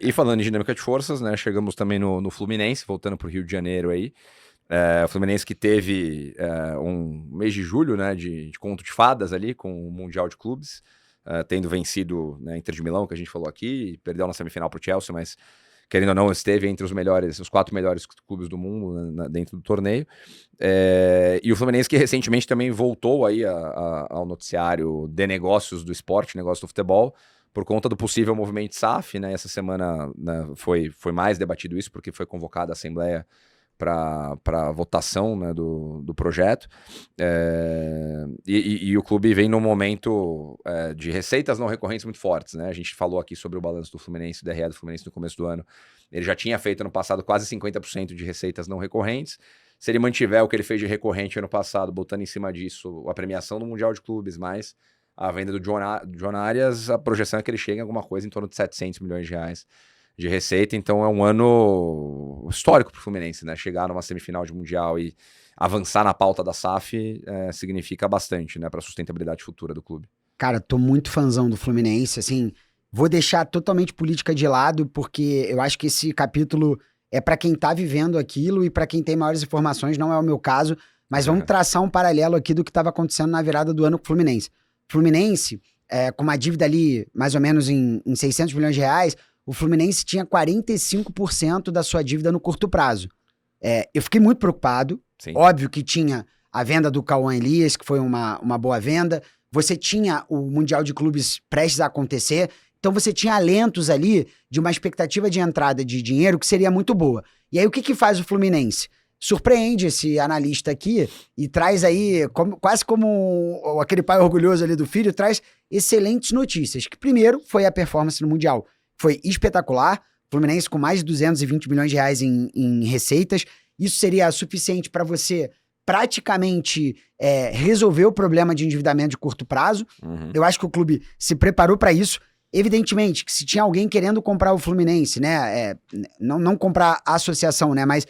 E falando em dinâmica de forças, né, chegamos também no Fluminense, voltando para o Rio de Janeiro aí. O Fluminense que teve um mês de julho, né, de conto de fadas ali com o Mundial de Clubes, tendo vencido, né, Inter de Milão, que a gente falou aqui, perdeu na semifinal para o Chelsea, mas querendo ou não, esteve entre os 4 melhores clubes do mundo, né, dentro do torneio. E o Fluminense que recentemente também voltou aí ao noticiário de negócios do esporte, negócio do futebol, por conta do possível movimento SAF, né? Essa semana, né, foi mais debatido isso, porque foi convocada a Assembleia para votação, né, do projeto. E o clube vem num momento de receitas não recorrentes muito fortes, né? A gente falou aqui sobre o balanço do Fluminense, o DRE do Fluminense no começo do ano. Ele já tinha feito no passado quase 50% de receitas não recorrentes. Se ele mantiver o que ele fez de recorrente ano passado, botando em cima disso a premiação do Mundial de Clubes, mais a venda do John Arias, a projeção é que ele chegue a alguma coisa em torno de 700 milhões de reais de receita. Então é um ano histórico para o Fluminense, né? Chegar numa semifinal de Mundial e avançar na pauta da SAF significa bastante, né, para a sustentabilidade futura do clube. Cara, tô muito fãzão do Fluminense, assim, vou deixar totalmente política de lado, porque eu acho que esse capítulo é pra quem tá vivendo aquilo e pra quem tem maiores informações, não é o meu caso, mas vamos traçar um paralelo aqui do que estava acontecendo na virada do ano com o Fluminense. Fluminense, com uma dívida ali mais ou menos em 600 milhões de reais, o Fluminense tinha 45% da sua dívida no curto prazo. Eu fiquei muito preocupado. Sim. Óbvio que tinha a venda do Cauã Elias, que foi uma boa venda. Você tinha o Mundial de Clubes prestes a acontecer. Então você tinha alentos ali de uma expectativa de entrada de dinheiro que seria muito boa. E aí o que faz o Fluminense? Surpreende esse analista aqui e traz aí, quase como aquele pai orgulhoso ali do filho, traz excelentes notícias. Que primeiro foi a performance no Mundial. Foi espetacular. Fluminense com mais de 220 milhões de reais em receitas. Isso seria suficiente para você praticamente resolver o problema de endividamento de curto prazo. Uhum. Eu acho que o clube se preparou para isso. Evidentemente que se tinha alguém querendo comprar o Fluminense, né, não comprar a associação, né, mas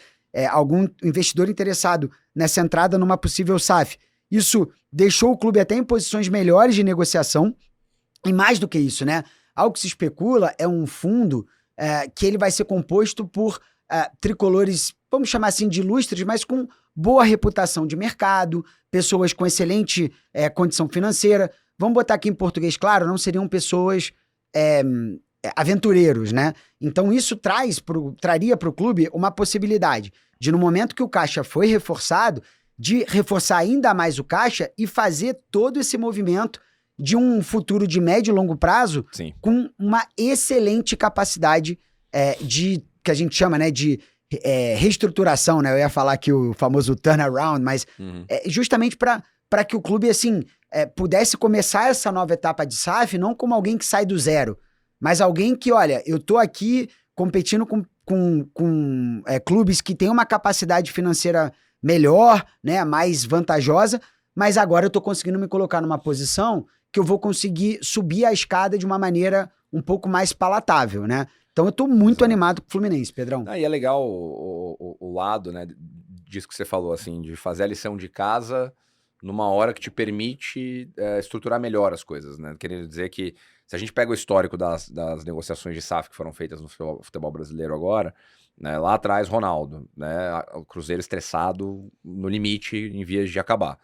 algum investidor interessado nessa entrada numa possível SAF, isso deixou o clube até em posições melhores de negociação. E mais do que isso, né, algo que se especula é um fundo que ele vai ser composto por tricolores, vamos chamar assim de ilustres, mas com boa reputação de mercado, pessoas com excelente condição financeira. Vamos botar aqui em português claro, não seriam pessoas aventureiros, né? Então isso traria para o clube uma possibilidade de, no momento que o caixa foi reforçado, de reforçar ainda mais o caixa e fazer todo esse movimento de um futuro de médio e longo prazo. Sim. Com uma excelente capacidade que a gente chama, né, de reestruturação, né? Eu ia falar aqui o famoso turnaround, mas justamente para que o clube, assim, pudesse começar essa nova etapa de SAF não como alguém que sai do zero, mas alguém que, olha, eu tô aqui competindo com clubes que têm uma capacidade financeira melhor, né, mais vantajosa, mas agora eu tô conseguindo me colocar numa posição que eu vou conseguir subir a escada de uma maneira um pouco mais palatável, né? Então eu tô muito animado com o Fluminense, Pedrão. E é legal o lado, né, disso que você falou, assim, de fazer a lição de casa numa hora que te permite estruturar melhor as coisas, né? Querendo dizer que se a gente pega o histórico das negociações de SAF que foram feitas no futebol brasileiro agora, né, lá atrás, Ronaldo, né, o Cruzeiro estressado no limite em vias de acabar.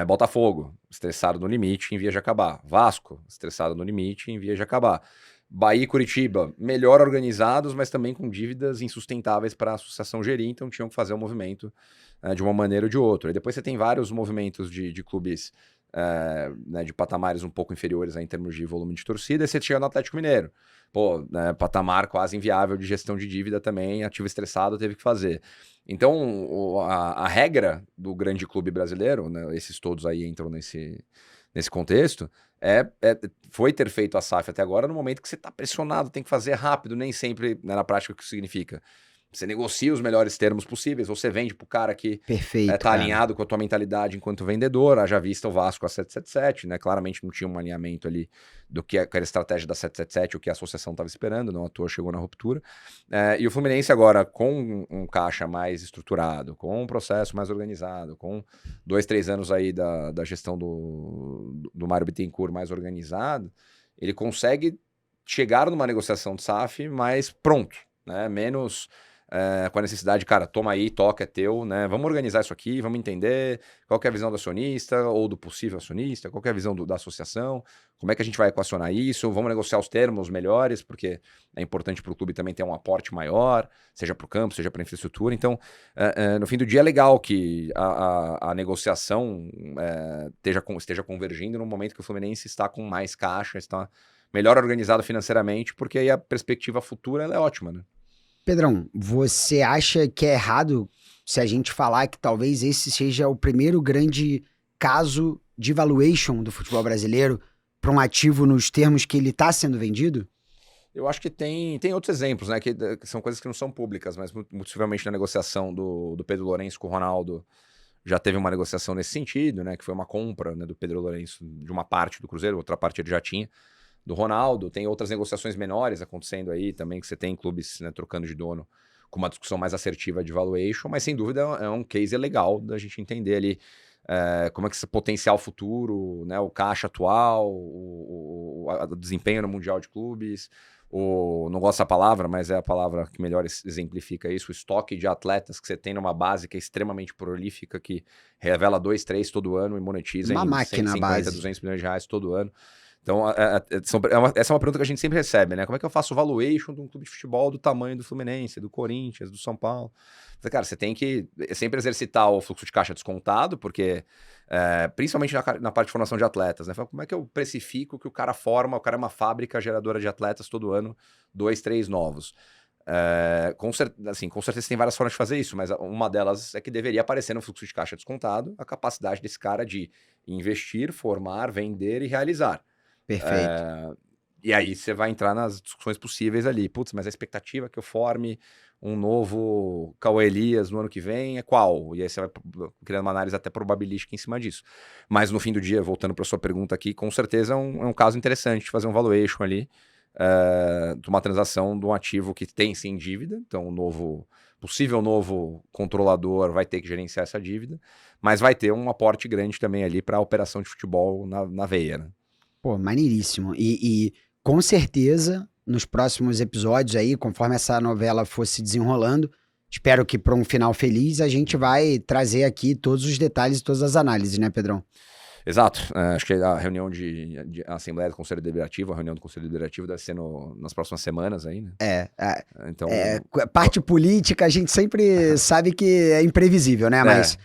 Botafogo, estressado no limite em vias de acabar. Vasco, estressado no limite em vias de acabar. Bahia e Curitiba, melhor organizados, mas também com dívidas insustentáveis para a associação gerir, então tinham que fazer o movimento de uma maneira ou de outra. E depois você tem vários movimentos de clubes né, de patamares um pouco inferiores em termos de volume de torcida, e você chega no Atlético Mineiro. Pô, né, patamar quase inviável de gestão de dívida também, ativo estressado, teve que fazer. Então, a regra do grande clube brasileiro, né, esses todos aí entram nesse contexto, foi ter feito a SAF até agora no momento que você está pressionado, tem que fazer rápido, nem sempre, né, na prática o que isso significa. Você negocia os melhores termos possíveis, ou você vende pro cara que tá alinhado com a tua mentalidade enquanto vendedor. Haja vista o Vasco a 777, né? Claramente não tinha um alinhamento ali do que aquela estratégia da 777, o que a associação estava esperando, não à toa chegou na ruptura. E o Fluminense agora, com um caixa mais estruturado, com um processo mais organizado, com 2, 3 anos aí da gestão do Mário Bittencourt mais organizado, ele consegue chegar numa negociação de SAF mais pronto, né? Menos com a necessidade, cara, toma aí, toca, é teu, né? Vamos organizar isso aqui, vamos entender qual que é a visão do acionista ou do possível acionista, qual que é a visão da associação, como é que a gente vai equacionar isso, vamos negociar os termos melhores, porque é importante para o clube também ter um aporte maior, seja para o campo, seja para a infraestrutura. Então, no fim do dia, é legal que a negociação esteja convergindo no momento que o Fluminense está com mais caixa, está melhor organizado financeiramente, porque aí a perspectiva futura ela é ótima, né? Pedrão, você acha que é errado se a gente falar que talvez esse seja o primeiro grande caso de valuation do futebol brasileiro para um ativo nos termos que ele está sendo vendido? Eu acho que tem outros exemplos, né? Que são coisas que não são públicas, mas muito possivelmente na negociação do Pedro Lourenço com o Ronaldo já teve uma negociação nesse sentido, né? Que foi uma compra, né, do Pedro Lourenço de uma parte do Cruzeiro, outra parte ele já tinha. Do Ronaldo, tem outras negociações menores acontecendo aí também, que você tem clubes, né, trocando de dono com uma discussão mais assertiva de valuation, mas sem dúvida é um case legal da gente entender ali como é que esse potencial futuro, né, o caixa atual, o desempenho no Mundial de Clubes, não gosto dessa palavra, mas é a palavra que melhor exemplifica isso, o estoque de atletas que você tem numa base que é extremamente prolífica, que revela 2, 3 todo ano e monetiza Uma em máquina 150, base. 200 milhões de reais todo ano. Então, essa é uma pergunta que a gente sempre recebe, né? Como é que eu faço o valuation de um clube de futebol do tamanho do Fluminense, do Corinthians, do São Paulo? Cara, você tem que sempre exercitar o fluxo de caixa descontado, porque, principalmente na parte de formação de atletas, né? Como é que eu precifico que o cara forma, o cara é uma fábrica geradora de atletas todo ano, 2, 3 novos. Com certeza tem várias formas de fazer isso, mas uma delas é que deveria aparecer no fluxo de caixa descontado a capacidade desse cara de investir, formar, vender e realizar. Perfeito. E aí você vai entrar nas discussões possíveis ali. Putz, mas a expectativa é que eu forme um novo Cauê Elias no ano que vem é qual? E aí você vai criando uma análise até probabilística em cima disso. Mas no fim do dia, voltando para sua pergunta aqui, com certeza é um caso interessante de fazer um valuation ali, de uma transação de um ativo que tem sim dívida, então possível novo controlador vai ter que gerenciar essa dívida, mas vai ter um aporte grande também ali para a operação de futebol na veia, né? Pô, maneiríssimo. E com certeza, nos próximos episódios aí, conforme essa novela for se desenrolando, espero que para um final feliz, a gente vai trazer aqui todos os detalhes e todas as análises, né, Pedrão? Exato. Acho que a reunião de Assembleia do Conselho Deliberativo, a reunião do Conselho Deliberativo deve ser nas próximas semanas aí, né? Então, parte política a gente sempre sabe que é imprevisível, né? Mas,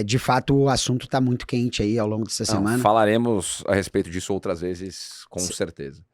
de fato, o assunto está muito quente aí ao longo dessa semana. Falaremos a respeito disso outras vezes, com certeza.